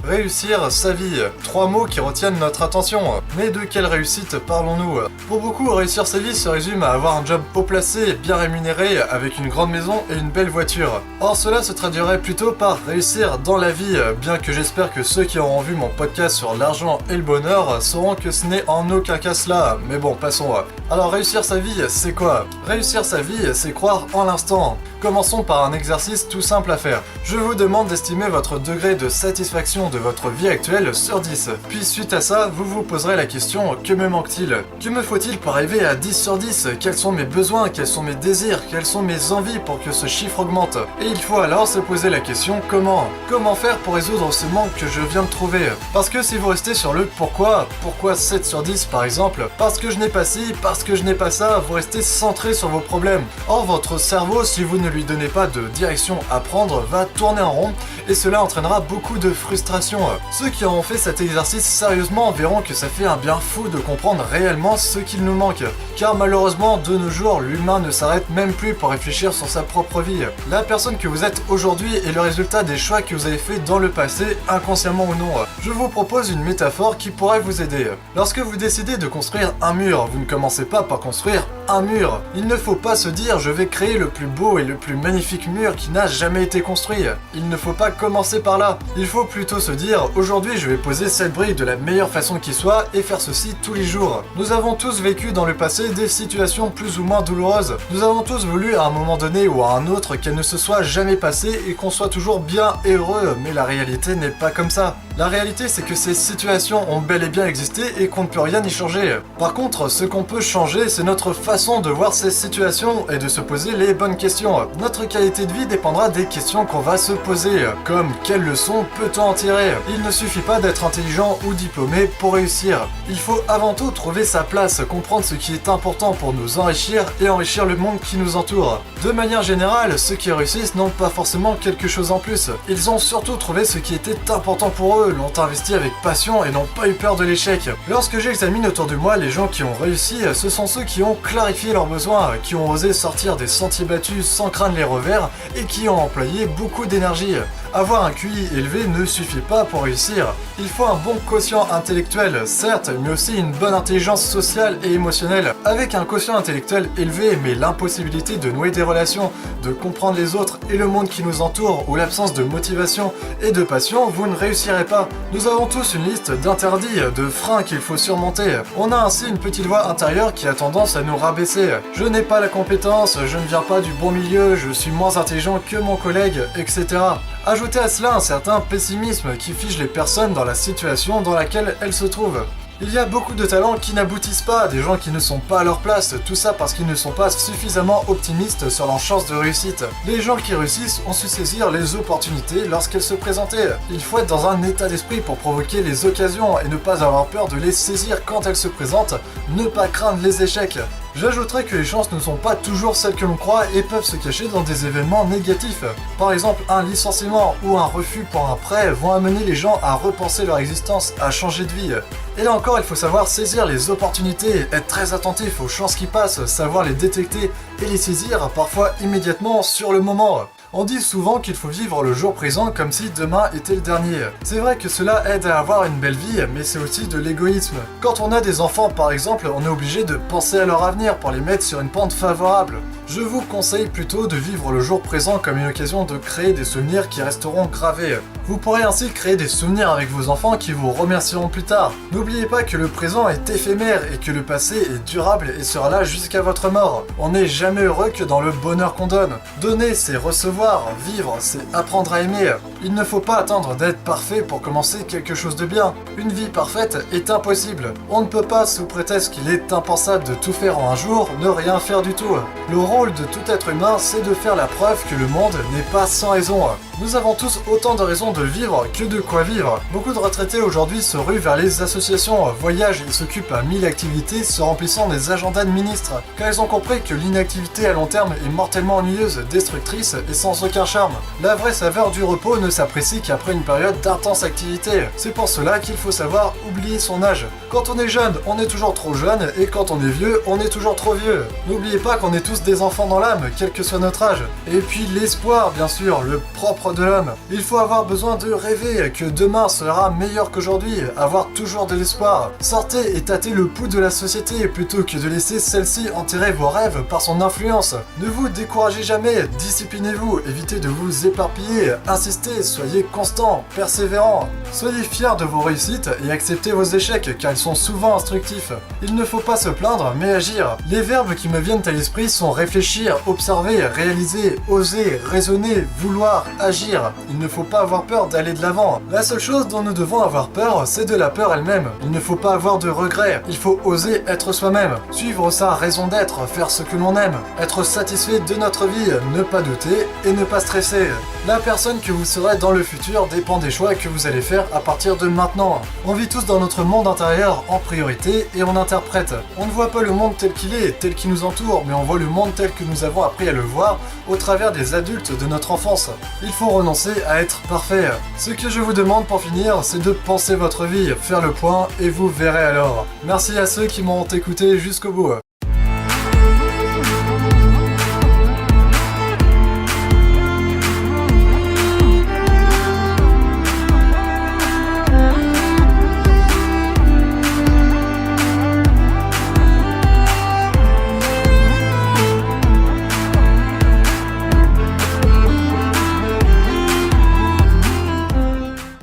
Réussir sa vie. 3 mots qui retiennent notre attention. Mais de quelle réussite parlons-nous? Pour beaucoup, réussir sa vie se résume à avoir un job haut placé, bien rémunéré, avec une grande maison et une belle voiture. Or, cela se traduirait plutôt par réussir dans la vie, bien que j'espère que ceux qui auront vu mon podcast sur l'argent et le bonheur sauront que ce n'est en aucun cas cela. Mais bon, passons. Alors, réussir sa vie, c'est quoi? Réussir sa vie, c'est croire en l'instant. Commençons par un exercice tout simple à faire. Je vous demande d'estimer votre degré de satisfaction de votre vie actuelle sur 10. Puis suite à ça, vous vous poserez la question: que me manque-t-il? Que me faut-il pour arriver à 10 sur 10? Quels sont mes besoins? Quels sont mes désirs? Quelles sont mes envies pour que ce chiffre augmente? Et il faut alors se poser la question: comment? Comment faire pour résoudre ce manque que je viens de trouver? Parce que si vous restez sur le pourquoi 7 sur 10 par exemple, parce que je n'ai pas ci, parce que je n'ai pas ça, vous restez centré sur vos problèmes. Or votre cerveau, si vous ne lui donnez pas de direction à prendre, va tourner en rond et cela entraînera beaucoup de frustration. Ceux qui auront fait cet exercice sérieusement verront que ça fait un bien fou de comprendre réellement ce qu'il nous manque. Car malheureusement, de nos jours, l'humain ne s'arrête même plus pour réfléchir sur sa propre vie. La personne que vous êtes aujourd'hui est le résultat des choix que vous avez fait dans le passé, inconsciemment ou non. Je vous propose une métaphore qui pourrait vous aider. Lorsque vous décidez de construire un mur, vous ne commencez pas par construire un mur. Il ne faut pas se dire: je vais créer le plus beau et le plus magnifique mur qui n'a jamais été construit. Il ne faut pas commencer par là. Il faut plutôt se dire: aujourd'hui je vais poser cette brique de la meilleure façon qui soit et faire ceci tous les jours. Nous avons tous vécu dans le passé des situations plus ou moins douloureuses. Nous avons tous voulu à un moment donné ou à un autre qu'elles ne se soient jamais passées et qu'on soit toujours bien et heureux, mais la réalité n'est pas comme ça. La réalité, c'est que ces situations ont bel et bien existé et qu'on ne peut rien y changer. Par contre, ce qu'on peut changer, c'est notre façon de voir ces situations et de se poser les bonnes questions. Notre qualité de vie dépendra des questions qu'on va se poser, comme quelles leçons peut-on en tirer? Il ne suffit pas d'être intelligent ou diplômé pour réussir. Il faut avant tout trouver sa place, comprendre ce qui est important pour nous enrichir et enrichir le monde qui nous entoure. De manière générale, ceux qui réussissent n'ont pas forcément quelque chose en plus. Ils ont surtout trouvé ce qui était important pour eux, l'ont investi avec passion et n'ont pas eu peur de l'échec. Lorsque j'examine autour de moi les gens qui ont réussi, ce sont ceux qui ont clarifié leurs besoins, qui ont osé sortir des sentiers battus sans craindre les revers et qui ont employé beaucoup d'énergie. Avoir un QI élevé ne suffit pas pour réussir. Il faut un bon quotient intellectuel, certes, mais aussi une bonne intelligence sociale et émotionnelle. Avec un quotient intellectuel élevé, mais l'impossibilité de nouer des relations, de comprendre les autres et le monde qui nous entoure, ou l'absence de motivation et de passion, vous ne réussirez pas. Nous avons tous une liste d'interdits, de freins qu'il faut surmonter. On a ainsi une petite voix intérieure qui a tendance à nous rabaisser. Je n'ai pas la compétence, je ne viens pas du bon milieu, je suis moins intelligent que mon collègue, etc. Ajoutez à cela un certain pessimisme qui fige les personnes dans la situation dans laquelle elles se trouvent. Il y a beaucoup de talents qui n'aboutissent pas, des gens qui ne sont pas à leur place, tout ça parce qu'ils ne sont pas suffisamment optimistes sur leurs chances de réussite. Les gens qui réussissent ont su saisir les opportunités lorsqu'elles se présentaient. Il faut être dans un état d'esprit pour provoquer les occasions et ne pas avoir peur de les saisir quand elles se présentent, ne pas craindre les échecs. J'ajouterais que les chances ne sont pas toujours celles que l'on croit et peuvent se cacher dans des événements négatifs. Par exemple, un licenciement ou un refus pour un prêt vont amener les gens à repenser leur existence, à changer de vie. Et là encore, il faut savoir saisir les opportunités, être très attentif aux chances qui passent, savoir les détecter et les saisir parfois immédiatement sur le moment. On dit souvent qu'il faut vivre le jour présent comme si demain était le dernier. C'est vrai que cela aide à avoir une belle vie, mais c'est aussi de l'égoïsme. Quand on a des enfants par exemple, on est obligé de penser à leur avenir pour les mettre sur une pente favorable. Je vous conseille plutôt de vivre le jour présent comme une occasion de créer des souvenirs qui resteront gravés. Vous pourrez ainsi créer des souvenirs avec vos enfants qui vous remercieront plus tard. N'oubliez pas que le présent est éphémère et que le passé est durable et sera là jusqu'à votre mort. On n'est jamais heureux que dans le bonheur qu'on donne. Donner, c'est recevoir. Vivre, c'est apprendre à aimer. Il ne faut pas attendre d'être parfait pour commencer quelque chose de bien. Une vie parfaite est impossible. On ne peut pas, sous prétexte qu'il est impensable de tout faire en un jour, ne rien faire du tout. Le rôle de tout être humain, c'est de faire la preuve que le monde n'est pas sans raison. Nous avons tous autant de raisons de vivre que de quoi vivre. Beaucoup de retraités aujourd'hui se ruent vers les associations, voyagent et s'occupent à 1000 activités se remplissant des agendas de ministres, car ils ont compris que l'inactivité à long terme est mortellement ennuyeuse, destructrice et sans aucun charme. La vraie saveur du repos ne ne s'apprécie qu'après une période d'intense activité. C'est pour cela qu'il faut savoir oublier son âge. Quand on est jeune, on est toujours trop jeune, et quand on est vieux, on est toujours trop vieux. N'oubliez pas qu'on est tous des enfants dans l'âme, quel que soit notre âge. Et puis l'espoir, bien sûr, le propre de l'homme. Il faut avoir besoin de rêver, que demain sera meilleur qu'aujourd'hui, avoir toujours de l'espoir. Sortez et tâtez le pouls de la société, plutôt que de laisser celle-ci enterrer vos rêves par son influence. Ne vous découragez jamais, disciplinez-vous, évitez de vous éparpiller, insistez, soyez constant, persévérant. Soyez fiers de vos réussites et acceptez vos échecs, car ils sont souvent instructifs. Il ne faut pas se plaindre, mais agir. Les verbes qui me viennent à l'esprit sont réfléchir, observer, réaliser, oser, raisonner, vouloir, agir. Il ne faut pas avoir peur d'aller de l'avant. La seule chose dont nous devons avoir peur, c'est de la peur elle-même. Il ne faut pas avoir de regrets. Il faut oser être soi-même, suivre sa raison d'être, faire ce que l'on aime, être satisfait de notre vie, ne pas douter et ne pas stresser. La personne que vous serez dans le futur dépend des choix que vous allez faire à partir de maintenant. On vit tous dans notre monde intérieur en priorité et on interprète. On ne voit pas le monde tel qu'il est, tel qui nous entoure, mais on voit le monde tel que nous avons appris à le voir au travers des adultes de notre enfance. Il faut renoncer à être parfait. Ce que je vous demande pour finir, c'est de penser votre vie, faire le point et vous verrez alors. Merci à ceux qui m'ont écouté jusqu'au bout.